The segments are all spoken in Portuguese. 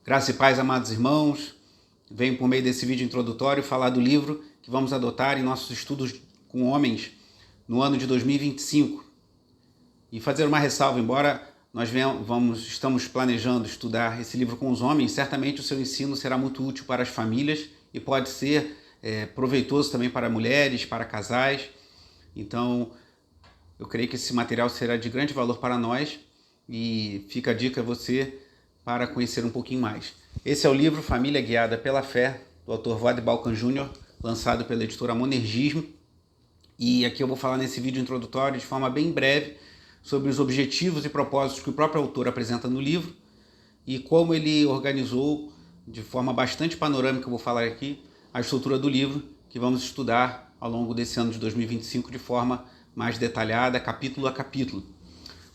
Graça e paz, amados irmãos. Venho por meio desse vídeo introdutório falar do livro que vamos adotar em nossos estudos com homens no ano de 2025. E fazer uma ressalva, embora nós estamos planejando estudar esse livro com os homens, certamente o seu ensino será muito útil para as famílias e pode ser proveitoso também para mulheres, para casais. Então, eu creio que esse material será de grande valor para nós e fica a dica a você para conhecer um pouquinho mais. Esse é o livro Família Guiada pela Fé, do autor Voddie Baucham Jr., lançado pela editora Monergismo. E aqui eu vou falar nesse vídeo introdutório de forma bem breve sobre os objetivos e propósitos que o próprio autor apresenta no livro e como ele organizou de forma bastante panorâmica, eu vou falar aqui, a estrutura do livro que vamos estudar ao longo desse ano de 2025 de forma mais detalhada, capítulo a capítulo.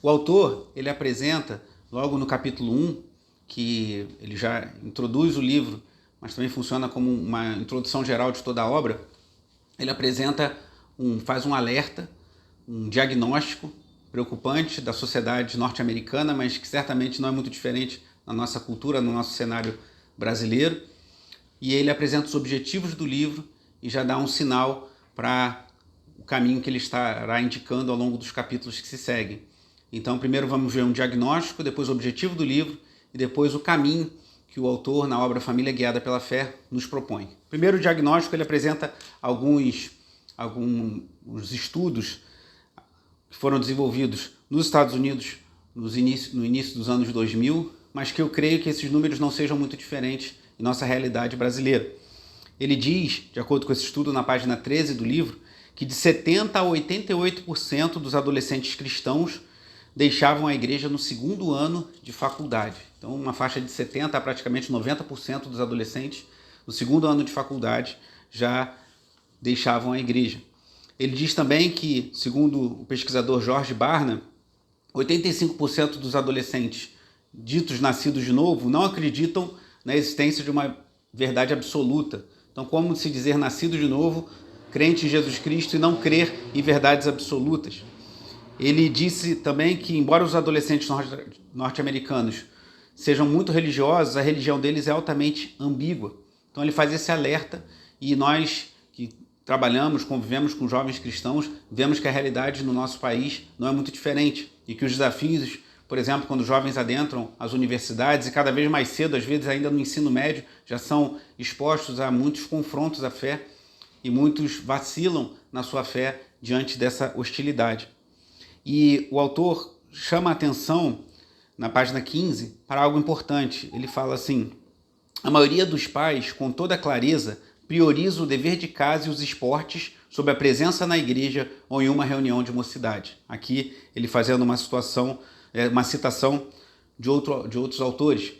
O autor, ele apresenta logo no capítulo 1, que ele já introduz o livro, mas também funciona como uma introdução geral de toda a obra. Ele faz um alerta, um diagnóstico preocupante da sociedade norte-americana, mas que certamente não é muito diferente na nossa cultura, no nosso cenário brasileiro. E ele apresenta os objetivos do livro e já dá um sinal para o caminho que ele estará indicando ao longo dos capítulos que se seguem. Então, primeiro vamos ver um diagnóstico, depois o objetivo do livro e depois o caminho que o autor, na obra Família Guiada pela Fé, nos propõe. Primeiro, o diagnóstico, ele apresenta alguns estudos que foram desenvolvidos nos Estados Unidos no início dos anos 2000, mas que eu creio que esses números não sejam muito diferentes em nossa realidade brasileira. Ele diz, de acordo com esse estudo na página 13 do livro, que de 70% a 88% dos adolescentes cristãos deixavam a igreja no segundo ano de faculdade. Então, uma faixa de 70% a praticamente 90% dos adolescentes no segundo ano de faculdade já deixavam a igreja. Ele diz também que, segundo o pesquisador George Barna, 85% dos adolescentes ditos nascidos de novo não acreditam na existência de uma verdade absoluta. Então, como se dizer nascido de novo, crente em Jesus Cristo e não crer em verdades absolutas? Ele disse também que, embora os adolescentes norte-americanos sejam muito religiosos, a religião deles é altamente ambígua. Então ele faz esse alerta e nós que trabalhamos, convivemos com jovens cristãos, vemos que a realidade no nosso país não é muito diferente e que os desafios, por exemplo, quando os jovens adentram as universidades e cada vez mais cedo, às vezes ainda no ensino médio, já são expostos a muitos confrontos à fé e muitos vacilam na sua fé diante dessa hostilidade. E o autor chama a atenção, na página 15, para algo importante. Ele fala assim: a maioria dos pais, com toda clareza, prioriza o dever de casa e os esportes sobre a presença na igreja ou em uma reunião de mocidade. Aqui ele fazendo uma citação de outros autores.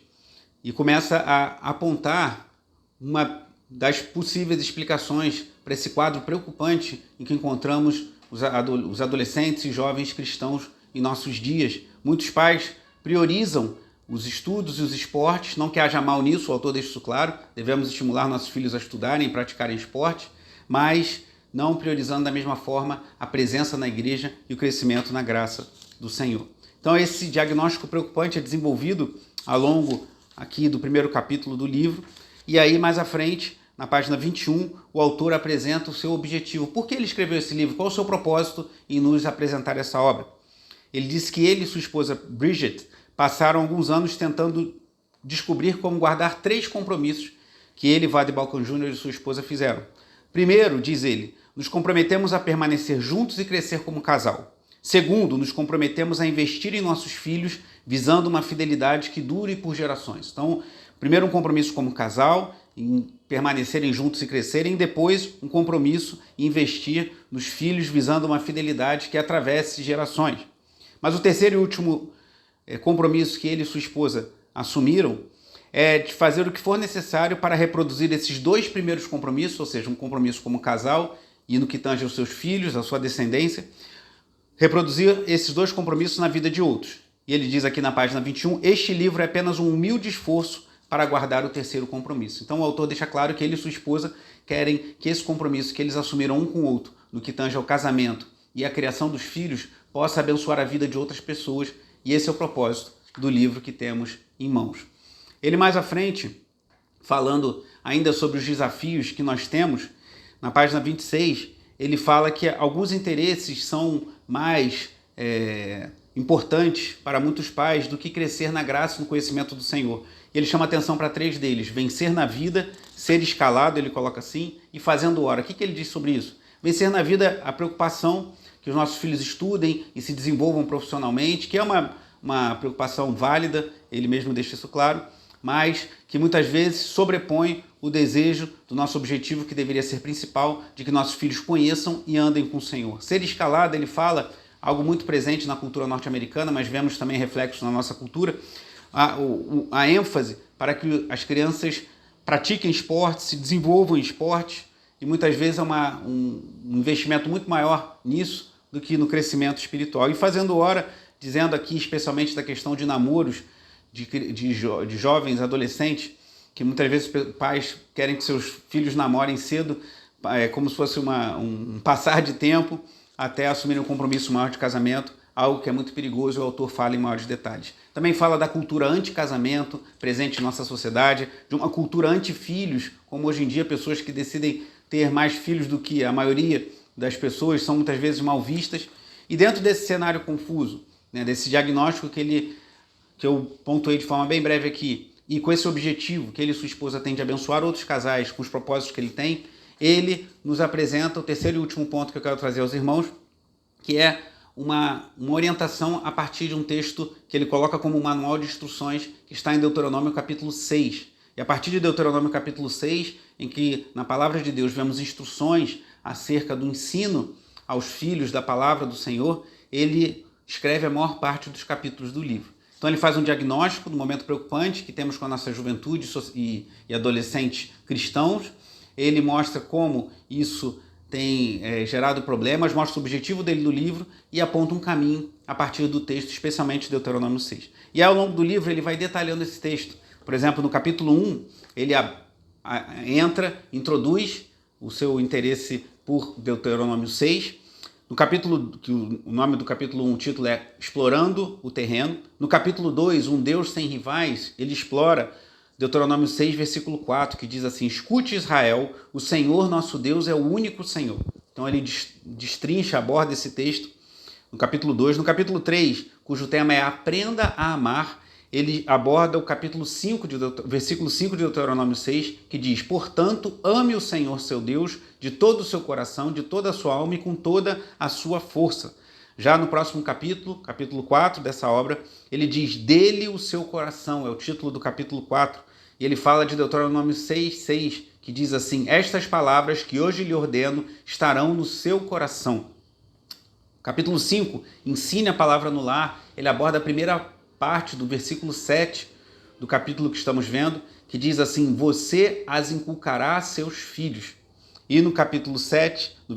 E começa a apontar uma das possíveis explicações para esse quadro preocupante em que encontramos os adolescentes e jovens cristãos em nossos dias. Muitos pais priorizam os estudos e os esportes, não que haja mal nisso, o autor deixa isso claro, devemos estimular nossos filhos a estudarem e praticarem esporte, mas não priorizando da mesma forma a presença na igreja e o crescimento na graça do Senhor. Então esse diagnóstico preocupante é desenvolvido ao longo aqui do primeiro capítulo do livro, e aí mais à frente, na página 21, o autor apresenta o seu objetivo. Por que ele escreveu esse livro? Qual o seu propósito em nos apresentar essa obra? Ele disse que ele e sua esposa Bridget passaram alguns anos tentando descobrir como guardar 3 compromissos que ele, Voddie Baucham Jr. e sua esposa fizeram. Primeiro, diz ele, nos comprometemos a permanecer juntos e crescer como casal. Segundo, nos comprometemos a investir em nossos filhos visando uma fidelidade que dure por gerações. Então, primeiro um compromisso como casal, em permanecerem juntos e crescerem, depois um compromisso em investir nos filhos visando uma fidelidade que atravesse gerações. Mas o terceiro e último compromisso que ele e sua esposa assumiram é de fazer o que for necessário para reproduzir esses 2 primeiros compromissos, ou seja, um compromisso como casal e no que tange aos seus filhos, à sua descendência, reproduzir esses 2 compromissos na vida de outros. E ele diz aqui na página 21, este livro é apenas um humilde esforço para guardar o terceiro compromisso. Então o autor deixa claro que ele e sua esposa querem que esse compromisso que eles assumiram um com o outro, no que tange ao casamento e à criação dos filhos, possa abençoar a vida de outras pessoas, e esse é o propósito do livro que temos em mãos. Ele mais à frente, falando ainda sobre os desafios que nós temos, na página 26, ele fala que alguns interesses são mais importantes para muitos pais do que crescer na graça e no conhecimento do Senhor. Ele chama atenção para 3 deles: vencer na vida, ser escalado, ele coloca assim, e fazendo hora. O que ele diz sobre isso? Vencer na vida, a preocupação que os nossos filhos estudem e se desenvolvam profissionalmente, que é uma preocupação válida, ele mesmo deixa isso claro, mas que muitas vezes sobrepõe o desejo do nosso objetivo, que deveria ser principal, de que nossos filhos conheçam e andem com o Senhor. Ser escalado, ele fala, algo muito presente na cultura norte-americana, mas vemos também reflexos na nossa cultura, a ênfase para que as crianças pratiquem esporte, se desenvolvam em esporte, e muitas vezes é um investimento muito maior nisso do que no crescimento espiritual. E fazendo hora, dizendo aqui especialmente da questão de namoros, de jovens, adolescentes, que muitas vezes pais querem que seus filhos namorem cedo, como se fosse um passar de tempo, até assumirem um compromisso maior de casamento, algo que é muito perigoso, o autor fala em maiores detalhes. Também fala da cultura anti-casamento presente em nossa sociedade, de uma cultura anti-filhos, como hoje em dia pessoas que decidem ter mais filhos do que a maioria das pessoas são muitas vezes mal vistas. E dentro desse cenário confuso, né, desse diagnóstico que eu pontuei de forma bem breve aqui, e com esse objetivo que ele e sua esposa têm de abençoar outros casais com os propósitos que ele tem, ele nos apresenta o terceiro e último ponto que eu quero trazer aos irmãos, que é uma orientação a partir de um texto que ele coloca como um manual de instruções, que está em Deuteronômio capítulo 6. E a partir de Deuteronômio capítulo 6, em que na palavra de Deus vemos instruções acerca do ensino aos filhos da palavra do Senhor, ele escreve a maior parte dos capítulos do livro. Então ele faz um diagnóstico do momento preocupante que temos com a nossa juventude e adolescentes cristãos. Ele mostra como isso tem gerado problemas, mostra o objetivo dele no livro e aponta um caminho a partir do texto, especialmente de Deuteronômio 6. E ao longo do livro ele vai detalhando esse texto. Por exemplo, no capítulo 1, ele introduz o seu interesse por Deuteronômio 6. No capítulo, que o nome do capítulo 1, o título é Explorando o Terreno. No capítulo 2, Um Deus Sem Rivais, ele explora Deuteronômio 6, versículo 4, que diz assim: escute Israel, o Senhor nosso Deus é o único Senhor. Então ele destrincha, aborda esse texto no capítulo 2. No capítulo 3, cujo tema é Aprenda a Amar, ele aborda o capítulo 5, versículo 5 de Deuteronômio 6, que diz: portanto, ame o Senhor seu Deus de todo o seu coração, de toda a sua alma e com toda a sua força. Já no próximo capítulo, capítulo 4 dessa obra, ele diz: dele o seu coração, é o título do capítulo 4. E ele fala de Deuteronômio 6, que diz assim: estas palavras que hoje lhe ordeno estarão no seu coração. Capítulo 5, ensine a palavra no lar. Ele aborda a primeira parte do versículo 7 do capítulo que estamos vendo, que diz assim: você as inculcará a seus filhos. E no capítulo 7, no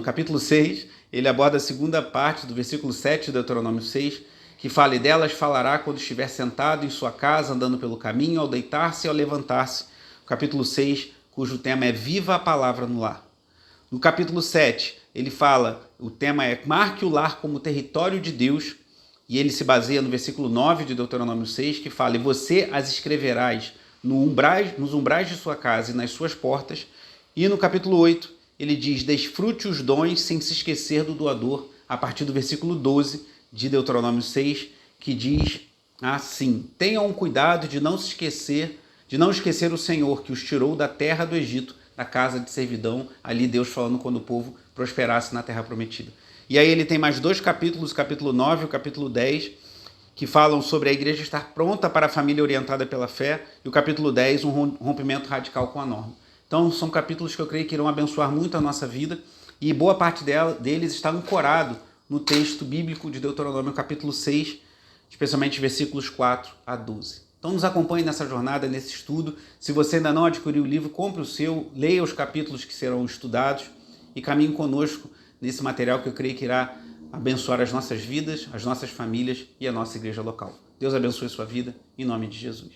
capítulo 6, ele aborda a segunda parte do versículo 7 de Deuteronômio 6, que fala: e delas falará quando estiver sentado em sua casa, andando pelo caminho, ao deitar-se e ao levantar-se. Capítulo 6, cujo tema é Viva a Palavra no Lar. No capítulo 7, ele fala, o tema é Marque o lar como território de Deus, e ele se baseia no versículo 9 de Deuteronômio 6, que fala: e você as escreverás nos umbrais de sua casa e nas suas portas. E no capítulo 8, ele diz: desfrute os dons sem se esquecer do doador, a partir do versículo 12 de Deuteronômio 6, que diz assim: tenham cuidado de não esquecer o Senhor, que os tirou da terra do Egito, da casa de servidão, ali Deus falando quando o povo prosperasse na terra prometida. E aí ele tem mais 2 capítulos, o capítulo 9 e o capítulo 10, que falam sobre a igreja estar pronta para a família orientada pela fé, e o capítulo 10, um rompimento radical com a norma. Então são capítulos que eu creio que irão abençoar muito a nossa vida, e boa parte deles está ancorado no texto bíblico de Deuteronômio capítulo 6, especialmente versículos 4 a 12. Então nos acompanhe nessa jornada, nesse estudo. Se você ainda não adquiriu o livro, compre o seu, leia os capítulos que serão estudados e caminhe conosco nesse material que eu creio que irá abençoar as nossas vidas, as nossas famílias e a nossa igreja local. Deus abençoe sua vida, em nome de Jesus.